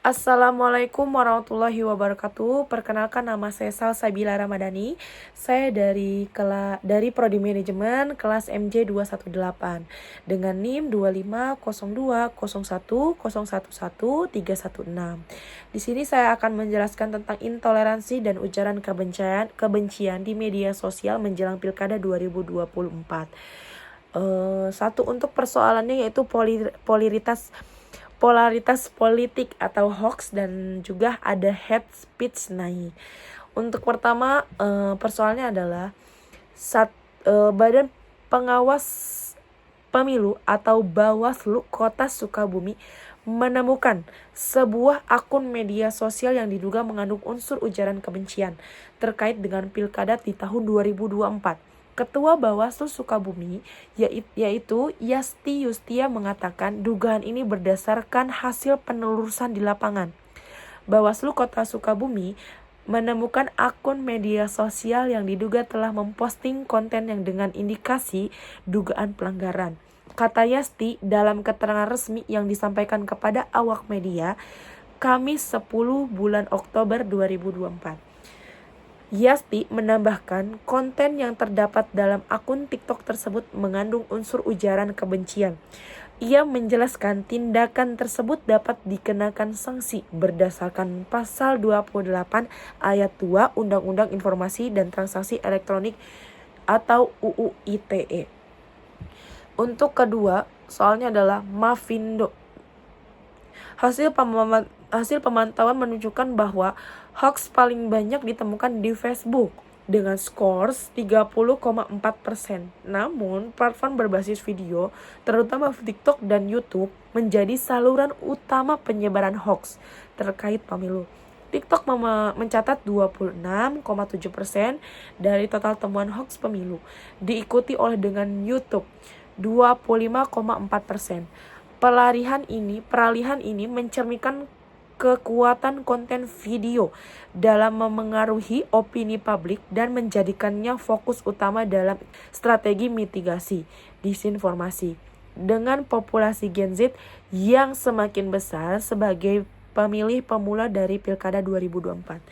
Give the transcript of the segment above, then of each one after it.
Assalamualaikum warahmatullahi wabarakatuh. Perkenalkan, nama saya Salsabila Ramadhani. Saya dari Prodi Manajemen kelas MJ 218 dengan NIM 250201011316. Di sini saya akan menjelaskan tentang intoleransi dan ujaran kebencian di media sosial menjelang Pilkada 2024. Satu, untuk persoalannya yaitu polaritas politik atau hoax, dan juga ada hate speech naik. Untuk pertama, persoalannya adalah Badan Pengawas Pemilu atau Bawaslu Kota Sukabumi menemukan sebuah akun media sosial yang diduga mengandung unsur ujaran kebencian terkait dengan pilkada di tahun 2024. Ketua Bawaslu Sukabumi yaitu Yasti Yustia mengatakan dugaan ini berdasarkan hasil penelusuran di lapangan. Bawaslu Kota Sukabumi menemukan akun media sosial yang diduga telah memposting konten yang dengan indikasi dugaan pelanggaran. Kata Yasti dalam keterangan resmi yang disampaikan kepada awak media Kamis 10 bulan Oktober 2024. Yasti menambahkan konten yang terdapat dalam akun TikTok tersebut mengandung unsur ujaran kebencian. Ia menjelaskan tindakan tersebut dapat dikenakan sanksi berdasarkan pasal 28 ayat 2 Undang-Undang Informasi dan Transaksi Elektronik atau UU ITE. Untuk kedua, soalnya adalah Mavindo. Hasil pemantauan menunjukkan bahwa hoax paling banyak ditemukan di Facebook dengan skor 30,4%. Namun, platform berbasis video, terutama TikTok dan YouTube, menjadi saluran utama penyebaran hoax terkait pemilu. TikTok mencatat 26,7% dari total temuan hoax pemilu, diikuti oleh dengan YouTube 25,4%. Peralihan ini mencerminkan kekuatan konten video dalam memengaruhi opini publik dan menjadikannya fokus utama dalam strategi mitigasi disinformasi. Dengan populasi Gen Z yang semakin besar sebagai pemilih pemula dari Pilkada 2024.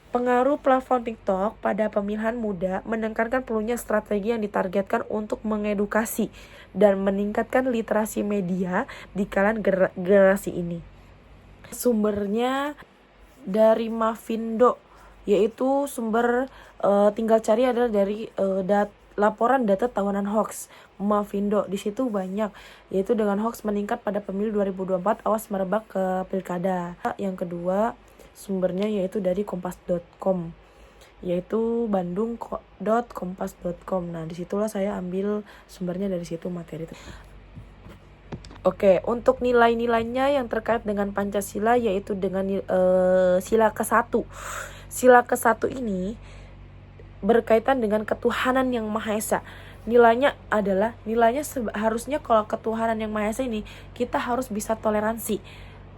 Pengaruh platform TikTok pada pemilihan muda menekankan perlunya strategi yang ditargetkan untuk mengedukasi dan meningkatkan literasi media di kalangan generasi ini. Sumbernya dari Mavindo, yaitu sumber tinggal cari adalah dari laporan data tahunan hoax Mavindo. Di situ banyak, yaitu dengan hoax meningkat pada pemilu 2024, awas merebak ke pilkada. Yang kedua, sumbernya yaitu dari kompas.com, yaitu bandung.kompas.com. Nah, disitulah saya ambil sumbernya, dari situ materi. Oke, untuk nilai-nilainya yang terkait dengan Pancasila yaitu dengan sila ke-1. Sila ke-1 ini berkaitan dengan ketuhanan yang Maha Esa. Nilainya harusnya kalau ketuhanan yang Maha Esa ini kita harus bisa toleransi,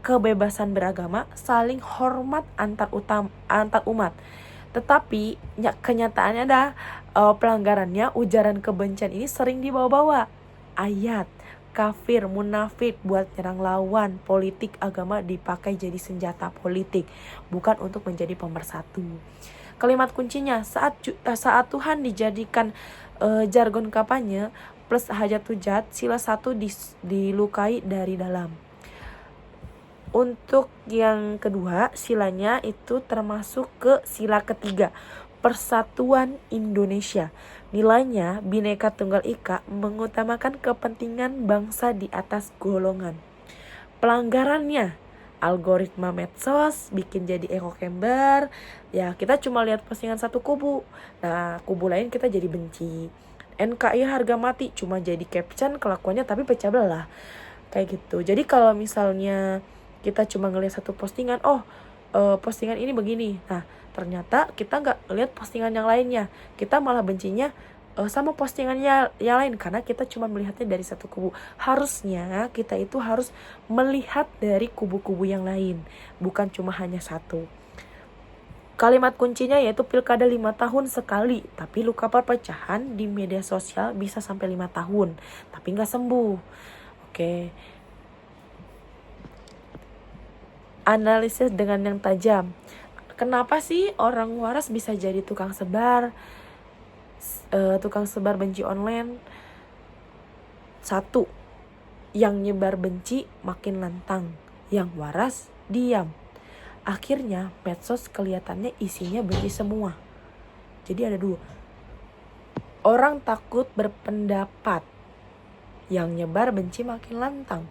kebebasan beragama, saling hormat antar umat. Tetapi kenyataannya pelanggarannya, ujaran kebencian ini sering dibawa-bawa ayat kafir, munafik buat nyerang lawan politik. Agama dipakai jadi senjata politik, bukan untuk menjadi pemersatu. Kalimat kuncinya saat Tuhan dijadikan jargon kampanye plus hajat hujat, sila 1 dilukai dari dalam. Untuk yang kedua, silanya itu termasuk ke sila ketiga, Persatuan Indonesia. Nilainya Bhinneka Tunggal Ika, mengutamakan kepentingan bangsa di atas golongan. Pelanggarannya, algoritma medsos bikin jadi echo chamber. Ya, kita cuma lihat postingan satu kubu. Nah, kubu lain kita jadi benci. NKI harga mati cuma jadi caption kelakuannya tapi pecah belah. Kayak gitu. Jadi kalau misalnya kita cuma ngelihat satu postingan, postingan ini begini. Nah, ternyata kita nggak lihat postingan yang lainnya. Kita malah bencinya sama postingannya yang lain karena kita cuma melihatnya dari satu kubu. Harusnya kita itu harus melihat dari kubu-kubu yang lain, bukan cuma hanya satu. Kalimat kuncinya yaitu pilkada 5 tahun sekali, tapi luka perpecahan di media sosial bisa sampai 5 tahun, tapi nggak sembuh. Oke. analisis dengan yang tajam. Kenapa sih orang waras bisa jadi tukang sebar benci online? Satu, yang nyebar benci makin lantang, yang waras diam. Akhirnya medsos kelihatannya isinya benci semua. Jadi ada dua. Orang takut berpendapat, yang nyebar benci makin lantang,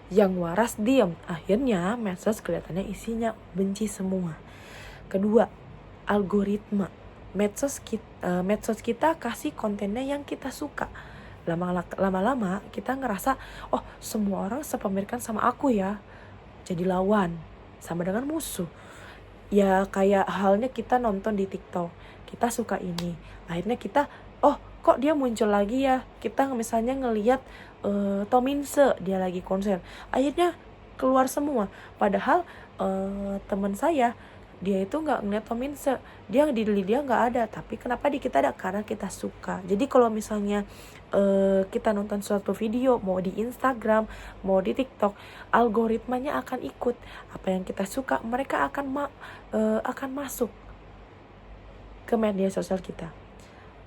yang waras diam. Akhirnya medsos kelihatannya isinya benci semua. Kedua, algoritma. Medsos kita kasih kontennya yang kita suka. Lama-lama kita ngerasa, oh semua orang sepemikiran sama aku ya. Jadi lawan, sama dengan musuh. Ya kayak halnya kita nonton di TikTok, kita suka ini, akhirnya kita, oh kok dia muncul lagi ya. Kita misalnya ngelihat Tominse dia lagi konser, akhirnya keluar semua. Padahal teman saya, dia itu nggak ngeliat Tominse, dia nggak ada, tapi kenapa di kita ada? Karena kita suka. Jadi kalau misalnya kita nonton suatu video, mau di Instagram, mau di TikTok, algoritmanya akan ikut apa yang kita suka. Mereka akan masuk ke media sosial kita.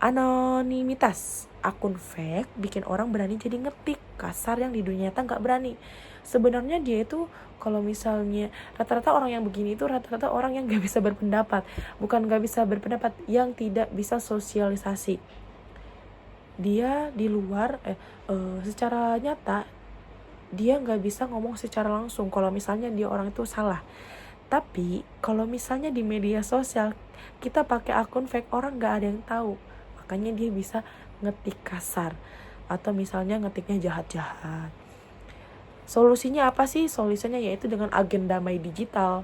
Anonimitas. Akun fake bikin orang berani jadi ngetik kasar yang di dunia nyata nggak berani. Sebenarnya dia itu, kalau misalnya rata-rata orang yang begini itu rata-rata orang yang nggak bisa berpendapat. Bukan nggak bisa berpendapat, yang tidak bisa sosialisasi. Dia di luar secara nyata dia nggak bisa ngomong secara langsung kalau misalnya dia orang itu salah. Tapi kalau misalnya di media sosial kita pakai akun fake, orang nggak ada yang tahu. Makanya dia bisa ngetik kasar atau misalnya ngetiknya jahat-jahat. Solusinya apa sih? Solusinya yaitu dengan agen damai digital.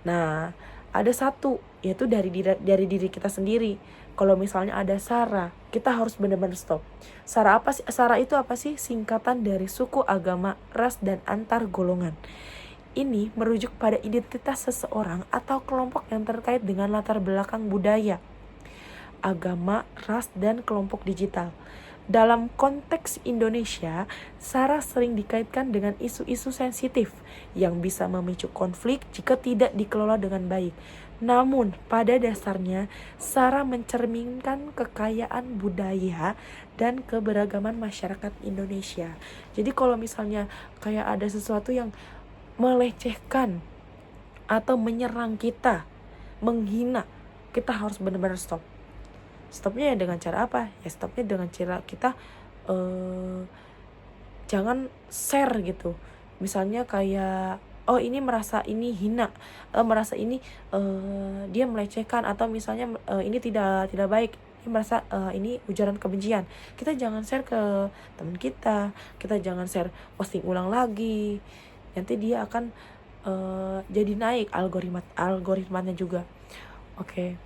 Nah, ada satu, yaitu dari diri kita sendiri. Kalau misalnya ada SARA, kita harus benar-benar stop. SARA apa sih? SARA itu apa sih? Singkatan dari suku, agama, ras, dan antar golongan. Ini merujuk pada identitas seseorang atau kelompok yang terkait dengan latar belakang budaya, agama, ras, dan kelompok digital. Dalam konteks Indonesia, SARA sering dikaitkan dengan isu-isu sensitif yang bisa memicu konflik jika tidak dikelola dengan baik. Namun, pada dasarnya, SARA mencerminkan kekayaan budaya dan keberagaman masyarakat Indonesia. Jadi kalau misalnya kayak ada sesuatu yang melecehkan atau menyerang kita, menghina, kita harus benar-benar stop. Stopnya ya dengan cara apa? Ya stopnya dengan cara kita jangan share gitu. Misalnya kayak, oh ini merasa ini hina, merasa ini dia melecehkan, atau misalnya ini tidak baik, dia merasa ini ujaran kebencian. Kita jangan share ke teman kita jangan share posting ulang lagi. Nanti dia akan jadi naik algoritmanya juga. Oke.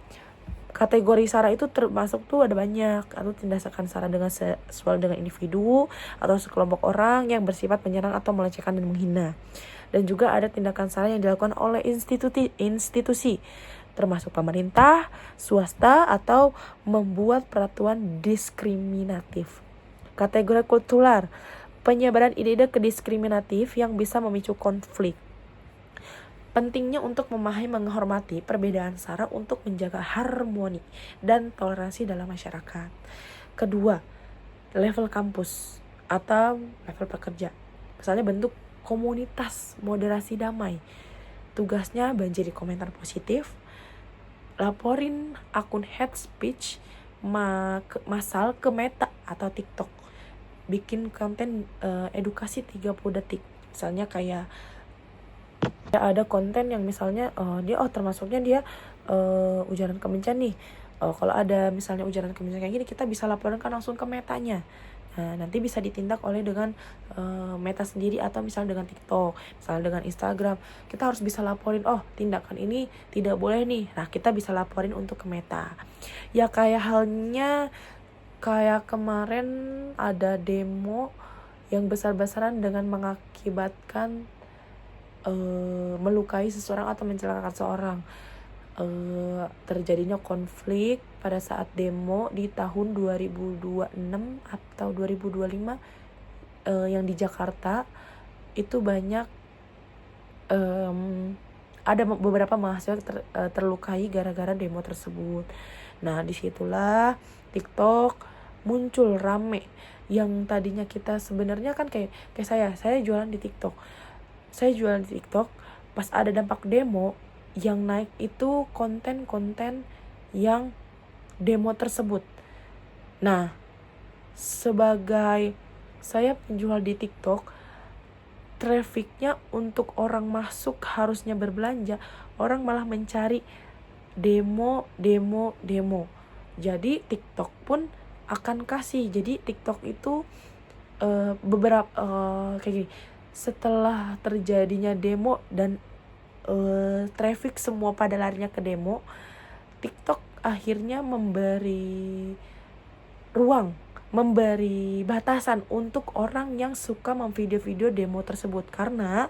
Kategori SARA itu termasuk tuh ada banyak, atau tindakan SARA dengan seksual dengan individu atau sekelompok orang yang bersifat menyerang atau melecehkan dan menghina. Dan juga ada tindakan SARA yang dilakukan oleh institusi termasuk pemerintah, swasta, atau membuat peraturan diskriminatif. Kategori kultural, penyebaran ide-ide kediskriminatif yang bisa memicu konflik. Pentingnya untuk memahami menghormati perbedaan SARA untuk menjaga harmoni dan toleransi dalam masyarakat. Kedua, level kampus atau level pekerja. Misalnya bentuk komunitas moderasi damai. Tugasnya banjiri komentar positif, laporin akun hate speech massal ke Meta atau TikTok. Bikin konten edukasi 30 detik. Misalnya kayak ada konten yang misalnya dia termasuknya dia ujaran kebencian nih. Kalau ada misalnya ujaran kebencian kayak gini, kita bisa laporkan langsung ke Metanya. Nanti bisa ditindak oleh dengan Meta sendiri, atau misalnya dengan TikTok, misalnya dengan Instagram. Kita harus bisa laporin, oh tindakan ini tidak boleh nih. Nah, kita bisa laporin untuk ke Meta. Ya kayak halnya kayak kemarin ada demo yang besar-besaran dengan mengakibatkan melukai seseorang atau mencelakakan seorang. Terjadinya konflik pada saat demo di tahun 2026 atau 2025 yang di Jakarta. Itu banyak ada beberapa mahasiswa terlukai gara-gara demo tersebut. Nah, disitulah TikTok muncul rame. Yang tadinya kita sebenarnya kan kayak saya jualan di TikTok. Saya jualan di TikTok, pas ada dampak demo, yang naik itu konten-konten yang demo tersebut. Nah, sebagai saya penjual di TikTok, trafficnya untuk orang masuk harusnya berbelanja, orang malah mencari demo. Jadi TikTok pun akan kasih. Jadi TikTok itu beberapa kayak gini, setelah terjadinya demo dan traffic semua pada larinya ke demo, TikTok akhirnya memberi ruang, memberi batasan untuk orang yang suka memvideo-video demo tersebut, karena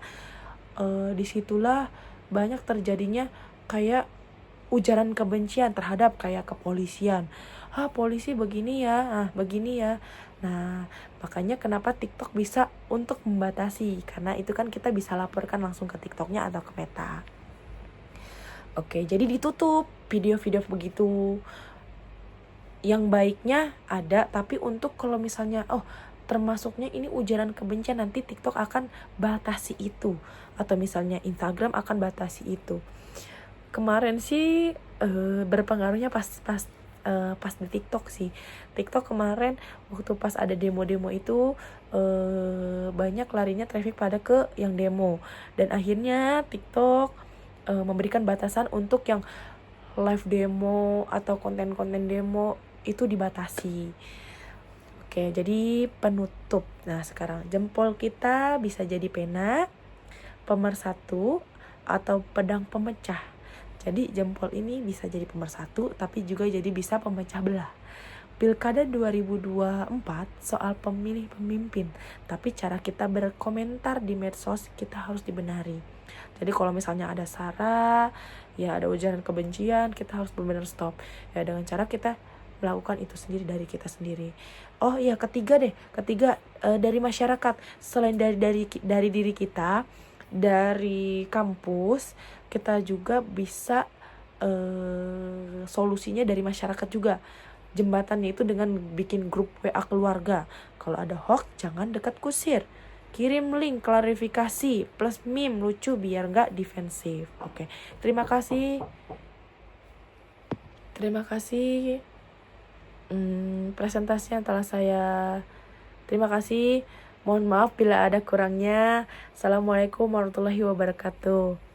disitulah banyak terjadinya kayak ujaran kebencian terhadap kayak kepolisian. Polisi begini ya, begini ya. Nah, makanya kenapa TikTok bisa untuk membatasi, karena itu kan kita bisa laporkan langsung ke TikToknya atau ke Meta. Oke, jadi ditutup video-video begitu. Yang baiknya ada, tapi untuk kalau misalnya termasuknya ini ujaran kebencian, nanti TikTok akan batasi itu, atau misalnya Instagram akan batasi itu. Kemarin sih berpengaruhnya pas di TikTok sih. TikTok kemarin waktu pas ada demo-demo itu banyak larinya traffic pada ke yang demo, dan akhirnya TikTok memberikan batasan untuk yang live demo atau konten-konten demo itu dibatasi. Oke, jadi penutup. Nah, sekarang jempol kita bisa jadi pena, pemersatu, atau pedang pemecah. Jadi jempol ini bisa jadi pemersatu, tapi juga jadi bisa pemecah belah. Pilkada 2024 soal pemilih pemimpin, tapi cara kita berkomentar di medsos kita harus dibenari. Jadi kalau misalnya ada sara, ya ada ujaran kebencian, kita harus benar-benar stop. Ya dengan cara kita melakukan itu sendiri dari kita sendiri. Ketiga dari masyarakat, selain dari diri kita, dari kampus, kita juga bisa solusinya dari masyarakat juga. Jembatannya itu dengan bikin grup WA keluarga. Kalau ada hoax jangan dekat kusir. Kirim link klarifikasi plus meme lucu biar gak defensif. Oke, terima kasih. Presentasi yang telah saya. Terima kasih. Mohon maaf bila ada kurangnya. Assalamualaikum warahmatullahi wabarakatuh.